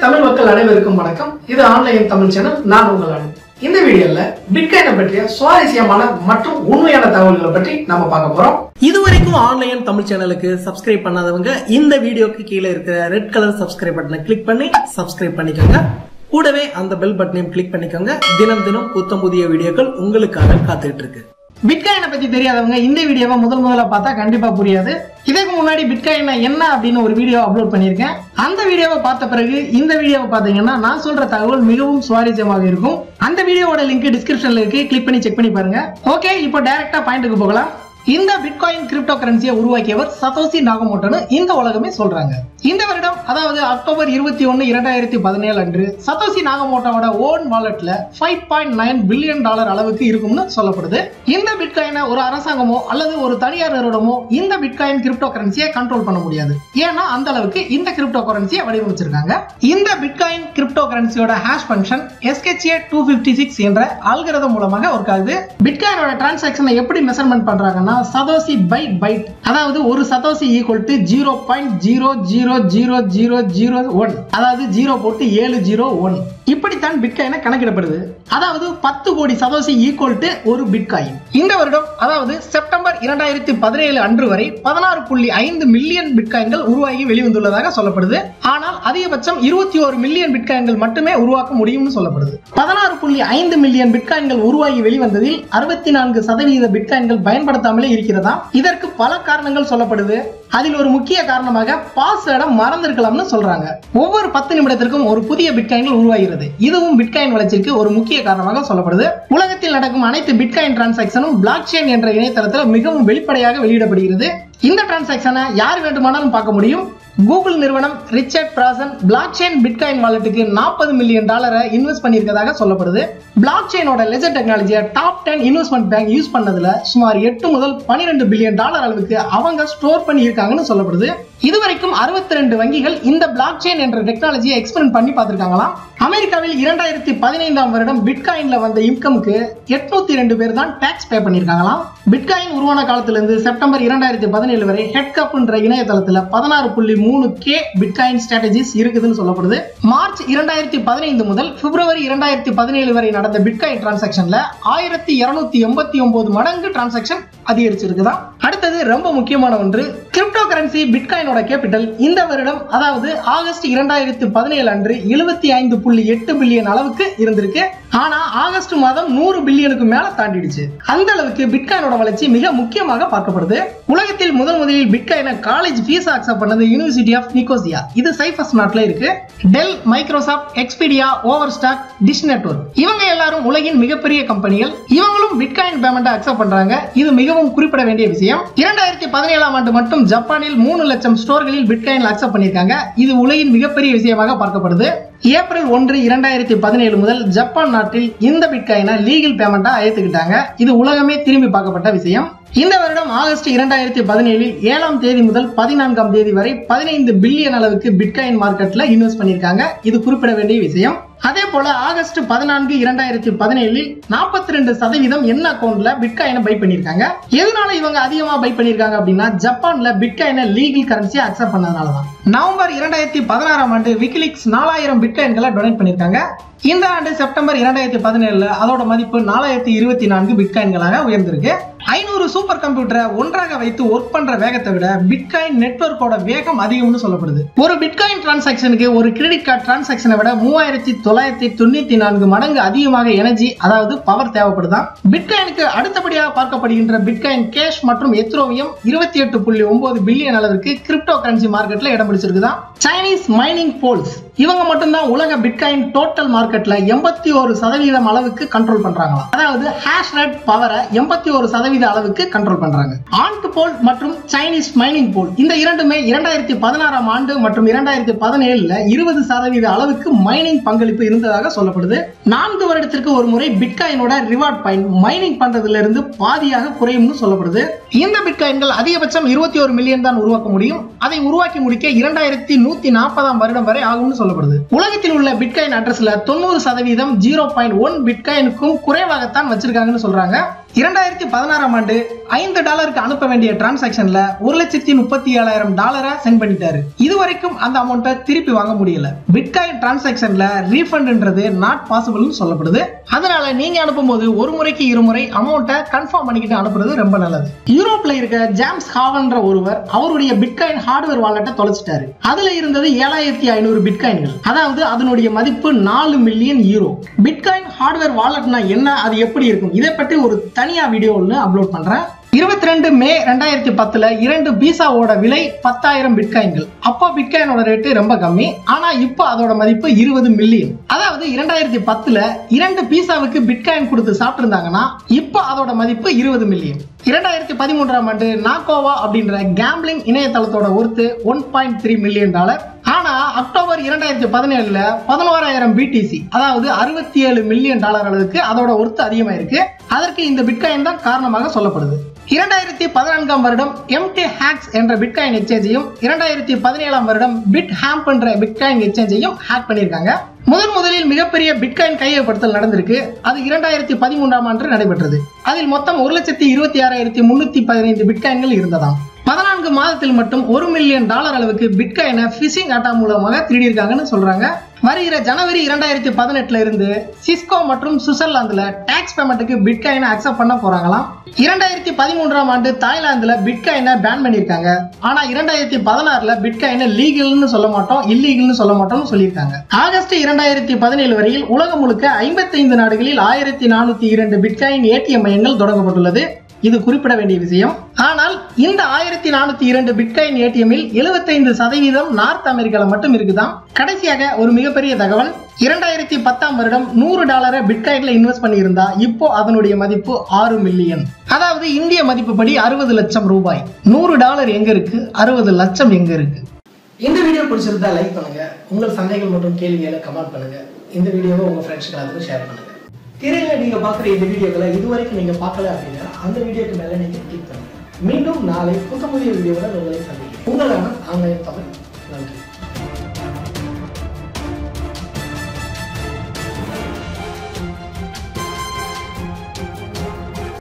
தமிழ் மக்கள் அனைவருக்கும் வணக்கம். இது ஆன்லைன் தமிழ் சேனல். நான் உங்கள் அனு. இந்த வீடியோல பிட்காயினை பற்றிய சுவாரஸ்யமான மற்றும் உண்மையான தகவல்களை பற்றி நாம பார்க்க போறோம். இதுவரைக்கும் ஆன்லைன் தமிழ் சேனலுக்கு சப்ஸ்கிரைப் பண்ணாதவங்க இந்த வீடியோக்கு கீழே இருக்கிற ரெட் கலர் சப்ஸ்கிரைப் பட்டனை கிளிக் பண்ணி சப்ஸ்கிரைப் பண்ணிக்கோங்க. கூடவே அந்த பெல் பட்டனையும் கிளிக் பண்ணிக்கோங்க. தினம் தினம் புத்தம் புதிய வீடியோக்கள் உங்களுக்காக காத்துக்கிட்டு இருக்கு. பிட்காயினை பத்தி தெரியாதவங்க இந்த வீடியோவை முதல்ல பார்த்தா கண்டிப்பா புரியாது. இதுக்கு முன்னாடி பிட்காயின் என்ன அப்படின்னு ஒரு வீடியோ அப்லோட் பண்ணியிருக்கேன். அந்த வீடியோவை பார்த்த பிறகு இந்த வீடியோவை பார்த்தீங்கன்னா நான் சொல்ற தகவல் மிகவும் சுவாரஸ்யமாக இருக்கும். அந்த வீடியோவோட லிங்க் டிஸ்கிரிப்ஷன்ல இருக்கு, கிளிக் பண்ணி செக் பண்ணி பாருங்க. ஓகே, இப்போ டைரக்டா பாயிண்ட்க்கு போகலாம். இந்த பிட்காயின் கிரிப்டோ கரன்சியை உருவாக்கியவர் சதோஷி நாகமோட்டோன்னு இந்த உலகமே சொல்றாங்க. இந்த வருடம் அதாவது அக்டோபர் 21, 2017 அன்று சதோஷி நாகமோட்டோவோட ஓன் வாலெட்ல $5.9 பில்லியன் அளவுக்கு இருக்கும்னு சொல்லப்படுது. இந்த பிட்காயினை ஒரு அரசாங்கமோ அல்லது ஒரு தனியார் நிறுவனமோ இந்த பிட்காயின் கிரிப்டோ கரன்சியை கண்ட்ரோல் பண்ண முடியாது. ஏன்னா அந்த அளவுக்கு இந்த கிரிப்டோ கரன்சியை வடிவமைச்சிருக்காங்க. இந்த பிட்காயின் கிரிப்டோ கரன்சியோட ஹேஷ் ஃபங்க்ஷன் SHA-256 என்ற அல்காரிதம் மூலமாக ஒர்க் ஆகுது. பிட்காயினோட டிரான்சாக்ஷனை எப்படி மெஷர்மென்ட் பண்றாங்கன்னா சதோஷி பை பைட், அதாவது ஒரு சதோஷி ஈக்குவல் டு 0.0000001, அதாவது 0 போட்டு 701 இப்படித்தான் பிட்காயினை கணக்கிடப்படுது. அதாவது 10 கோடி சதோஷி ஈக்குவல் டு ஒரு பிட்காயின். இந்த வருடம் அதாவது செப்டம்பர் 2017 அன்று வரை 16.5 மில்லியன் பிட்காயின்கள் உருவாகி வெளிவந்துள்ளதாக சொல்லப்படுது. ஆனால் அதிகபட்சம் 21 மில்லியன் பிட்காயின்கள் மட்டுமே உருவாக்க முடியும்னு சொல்லப்படுது. 16.5 மில்லியன் பிட்காயின்கள் உருவாகி வெளிவந்ததில் 64% பிட்காயின்கள் பயன்படுத்தாமலே இருக்கிறதா. இதற்கு பல காரணங்கள் சொல்லப்படுது. அதில் ஒரு முக்கிய காரணமாக பாஸ்வேர்டை மறந்திருக்கலாம்னு சொல்றாங்க. ஒவ்வொரு 10 நிமிடத்திற்கும் ஒரு புதிய பிட்காயின்கள் உருவாகிறது. இதுவும் பிட்காயின் வளர்ச்சிக்கு ஒரு முக்கிய காரணமாக சொல்லப்படுது. உலகத்தில் நடக்கும் அனைத்து பிட்காயின் டிரான்சாக்ஷனும் பிளாக் செயின் என்ற இணையதளத்தில் மிகவும் வெளிப்படையாக வெளியிடப்படுகிறது. இந்த டிரான்சாக்ஷனை யார் வேண்டுமானாலும் பார்க்க முடியும். கூகுள் நிறுவனம் ரிச்சர்ட் பிராசன் பிளாக் செயின் பிட்காயின் வாலெட்டுக்கு $40 மில்லியன் இன்வெஸ்ட் பண்ணியிருக்கதாக சொல்லப்படுது. பிளாக் செயினோட லெஜர் டெக்னாலஜியை டாப் 10 இன்வெஸ்ட்மெண்ட் பேங்க் யூஸ் பண்ணதுல சுமார் 8 முதல் $12 பில்லியன் அளவுக்கு அவங்க ஸ்டோர் பண்ணி இருக்காங்கன்னு சொல்லப்படுது. இதுவரைக்கும் 62 வங்கிகள் இந்த பிளாக் செயின் என்ற டெக்னாலஜியை எக்ஸ்பெரிமென்ட் பண்ணி பார்த்திருக்காங்களாம். அமெரிக்காவில் 2015ஆம் வருடம் பிட்காயின்ல வந்த இன்கமுக்கு 802 பேர் தான் டாக்ஸ் பே பண்ணிருக்காங்களாம். பிட்காயின் உருவான காலத்திலிருந்து செப்டம்பர் 2017 வரை ஹெட்கப் என்ற இணையதளத்துல 16.3K பிட்காயின் ஸ்ட்ராட்டஜிஸ் இருக்குதுன்னு சொல்லப்படுது. மார்ச் 2015 முதல் பிப்ரவரி 2017 வரை நடந்த பிட்காயின் டிரான்சாக்ஷன்ல 1289 மடங்கு டிரான்சாக்ஷன் அதிகரிச்சிருக்குதான். அடுத்தது ரொம்ப முக்கியமான ஒன்று, கிரிப்டோ கரன்சி பிட்காயினோட கேபிட்டல் இந்த வருடம் அதாவது ஆகஸ்ட் 2017 அன்று 75.8 பில்லியன் அளவுக்கு இருந்திருக்கு. ஆனா ஆகஸ்ட் மாதம் 100 பில்லியனுக்கு மேல தாண்டிடுச்சு. அந்த அளவுக்கு பிட்காயினோட வளர்ச்சி மிக முக்கியமாக பார்க்கப்படுது. உலகத்தில் முதலில் பிட்காயினை காலேஜ் ஃபீஸ் அக்செப்ட் பண்ணது யூனிவர்சிட்டி ஆஃப் நிக்கோசியா. இது சைப்ரஸ் நாட்டுல இருக்கு. Dell, Microsoft, Expedia, Overstock, Dish Network இவங்க எல்லாரும் உலகின் மிகப்பெரிய கம்பெனிகள். இவங்களும் பிட்காயின் பேமெண்ட் அக்செப்ட் பண்றாங்க. இது மிகவும் குறிப்பிட வேண்டிய விஷயம். 2017ஆம் ஆண்டு மட்டும் ஜப்பானில் 3 லட்சம் ஸ்டோர்களில் பிட்காயின் அக்செப்ட் பண்ணிருக்காங்க. இது உலகின் மிகப்பெரிய விஷயமாக பார்க்கப்படுது. ஏப்ரல் 1, 2017 முதல் ஜப்பான் நாட்டில் இந்த பிட்காயினை லீகல் பேமெண்டா ஏத்துக்கிட்டாங்க. இது உலகமே திரும்பி பார்க்கப்பட்ட விஷயம். இந்த வருடம் ஆகஸ்ட் 2017 7ஆம் தேதி முதல் 14ஆம் தேதி வரை 15 பில்லியன் அளவுக்கு பிட்காயின் மார்க்கெட்ல இன்வெஸ்ட் பண்ணிருக்காங்க. இது குறிப்பிட வேண்டிய விஷயம். அதே போல ஆகஸ்ட் 14, 2017 42% என்ன அக்கௌண்ட்ல பிட்காயினை பை பண்ணிருக்காங்க. எதனால இவங்க அதிகமா பை பண்ணிருக்காங்க அப்படின்னா ஜப்பான்ல பிட்காயினை லீகல் கரன்சியா அக்செப்ட் பண்ணதுனாலதான். நவம்பர் 2016ஆம் ஆண்டு விக்கிலீக்ஸ் 4000 பிட்காயின்களை டொனேட் பண்ணிருக்காங்க. இந்த ஆண்டு செப்டம்பர் 2017 அதோட மதிப்பு 4024 பிட்காயின்களாக உயர்ந்திருக்கு. 500 சூப்பர் கம்ப்யூட்டரை ஒன்றாக வைத்து ஒர்க் பண்ற வேகத்தை விட பிட்காயின் நெட்வொர்க்கோட வேகம் அதிகம்னு சொல்லப்படுது. ஒரு பிட்காயின் டிரான்சாக்ஷனுக்கு ஒரு கிரெடிட் கார்டு டிரான்சாக்ஷனை விட 3994 மடங்கு அதிகமாக எனர்ஜி அதாவது பவர் தேவைப்படுதான். பிட்காயினுக்கு அடுத்தபடியாக பார்க்கப்படுகின்ற பிட்காயின் கேஷ் மற்றும் எத்ரோவியம் 28.9 பில்லியன் அளவிற்கு கிரிப்டோ கரன்சி மார்க்கெட்ல இடம் பிடிச்சிருக்குதான். சைனீஸ் மைனிங் போல்ஸ் இவங்க மட்டும்தான் உலக பிட்காயின் டோட்டல் மார்க்கெட்ல 81% அளவுக்கு கண்ட்ரோல் பண்றாங்களாம். அதாவது ஹேஷ் ரேட் பவரை 81% அளவுக்கு கண்ட்ரோல் பண்றாங்க. ஆண்ட் போல் மற்றும் சைனீஸ் மைனிங் போல் இந்த இரண்டுமே 2016ஆம் ஆண்டு மற்றும் 2017 20% அளவுக்கு மைனிங் பங்களிப்பு இருந்ததாக சொல்லப்படுது. 4 வருடத்திற்கு ஒரு முறை பிட்காயினோட ரிவார்ட் பாயிண்ட் மைனிங் பண்றதுல இருந்து பாதியாக குறையும்னு சொல்லப்படுது. இந்த பிட்காயின்கள் அதிகபட்சம் 21 மில்லியன் தான் உருவாக்க முடியும். அதை உருவாக்கி முடிக்க 2140ஆம் வருடம் வரை ஆகும்னு சொல்லப்படுது. உலகத்தில் உள்ள பிட்காயின் அட்ரஸ்ல 90% 0.1 பிட்காயினுக்கும் குறைவாகத்தான் வச்சிருக்காங்கன்னு சொல்றாங்க. 2016ஆம் ஆண்டு $5 அனுப்ப வேண்டிய டிரான்சாக்ஷன்ல $1,37,000 சென்ட் பண்ணிட்டாரு. இதுவரைக்கும் அந்த அமௌண்ட்டை திருப்பி வாங்க முடியல. பிட்காயின் டிரான்சாக்ஷன்ல ரீஃபண்ட்ன்றது நாட் பாசிபிள்னு சொல்லப்படுது. அதனால நீங்க அனுப்பும்போது ஒரு முறைக்கு இருமுறை அமௌண்ட்டை கன்ஃபார்ம் பண்ணிக்கிட்டு அனுப்புறது ரொம்ப நல்லது. யூரோப்ல இருக்க ஜேம்ஸ் ஹாவன்ற ஒருவர் அவருடைய பிட்காயின் ஹார்ட்வேர் வாலெட்டை தொலைச்சிட்டாரு. அதுல இருந்தது 7500 பிட்காயின்கள். அதாவது அதனுடைய மதிப்பு 4 மில்லியன் யூரோ. பிட்காயின் ஹார்ட்வேர் வாலெட்னா என்ன, அது எப்படி இருக்கும், இதை பற்றி ஒரு தனியா வீடியோ ஒன்று அப்லோட் பண்றேன். 22 மே 2010 2 பீசாவோட விலை 10,000 பிட்காயின்கள். அப்போ பிட்காயினோட ரேட்டு ரொம்ப கம்மி. ஆனா இப்போ அதோட மதிப்பு 20 மில்லியன். அதாவது 2010 2 பீசாவுக்கு பிட்காயின் கொடுத்து சாப்பிட்டு இருந்தாங்கன்னா இப்போ அதோட மதிப்பு 20 மில்லியன். 2013ஆம் ஆண்டு நாகோவா அப்படின்ற கேம்பிளிங் இணையதளத்தோட ஒர்த்து $1.3 மில்லியன். ஆனா அக்டோபர் 2017 11,000 பிடிசி, அதாவது $67 மில்லியன் அளவுக்கு அதோட ஒர்த்து அதிகமாயிருக்கு. அதற்கு இந்த பிட்காயின் தான் காரணமாக சொல்லப்படுது. 2014ஆம் வருடம் எம்டி ஹேக்ஸ் என்ற பிட்காயின் எக்ஸ்சேஞ்சையும் 2017ஆம் வருடம் பிட் ஹாம்ப் என்ற பிட்காயின் எக்ஸ்சேஞ்சையும் ஹேக் பண்ணியிருக்காங்க. முதலில் மிகப்பெரிய பிட்காயின் கையகப்படுத்தல் நடந்திருக்கு. அது 2013ஆம் ஆண்டு நடைபெற்றது. அதில் மொத்தம் 1,26,315 பிட்காயின்கள் இருந்ததாம். 14 மாதத்தில் மட்டும் $1 மில்லியன் அளவுக்கு பிட்காயினை பிஷிங் அட்டாக் மூலமாக திருடியிருக்காங்கன்னு சொல்றாங்க. வருகிற ஜனவரி 2018 இருந்து சிஸ்கோ மற்றும் சுவிட்சர்லாந்துல டாக்ஸ் பேமெண்ட்டுக்கு பிட்காயினை அக்செப்ட் பண்ண போறாங்களாம். 2013ஆம் ஆண்டு தாய்லாந்துல பிட்காயினை பேன் பண்ணிருக்காங்க. ஆனா 2016 பிட்காயினை லீகல்னு சொல்ல மாட்டோம், இல்லீகல்னு சொல்ல மாட்டோம்னு சொல்லியிருக்காங்க. ஆகஸ்ட் 2017 வரையில் உலகம் முழுக்க 55 நாடுகளில் 1402 பிட்காயின் ஏடிஎம் மையங்கள் தொடங்கப்பட்டுள்ளது. இது குறிப்பிட வேண்டிய விஷயம். ஆனால் இந்த 1402 பிட்காயின் ஏடிஎம்மில் 75% நார்த் அமெரிக்கால மட்டும் இருக்குதாம். கடைசியாக ஒரு மிகப்பெரிய தகவல், 2010ஆம் வருடம் $100 பிட்காயின்ல இன்வெஸ்ட் பண்ணியிருந்தா இப்போ அதனுடைய மதிப்பு 6 மில்லியன். அதாவது இந்திய மதிப்பு படி 60 லட்சம் ரூபாய். $100 எங்க இருக்கு, 60 லட்சம் எங்க இருக்கு? இந்த வீடியோ பிடிச்சிருந்தா லைக் பண்ணுங்க. உங்கள் சந்தேகங்கள் மற்றும் கேள்விகளை கமெண்ட் பண்ணுங்க. இந்த வீடியோவை உங்க ஃப்ரெண்ட்ஸ்க்கு எல்லாத்துக்கும் ஷேர் பண்ணுங்க. திரையில நீங்க பாக்குற இந்த வீடியோக்களை இதுவரைக்கும் நீங்க பார்க்கல அப்படின்னா அந்த வீடியோக்கு மேல நீங்க கிளிக் பண்ணுங்க. மீண்டும் நாளை புதிய வீடியோவுடன் உங்களை சந்திக்கிறேன். உங்களான ஆன்லைன் தமிழ்.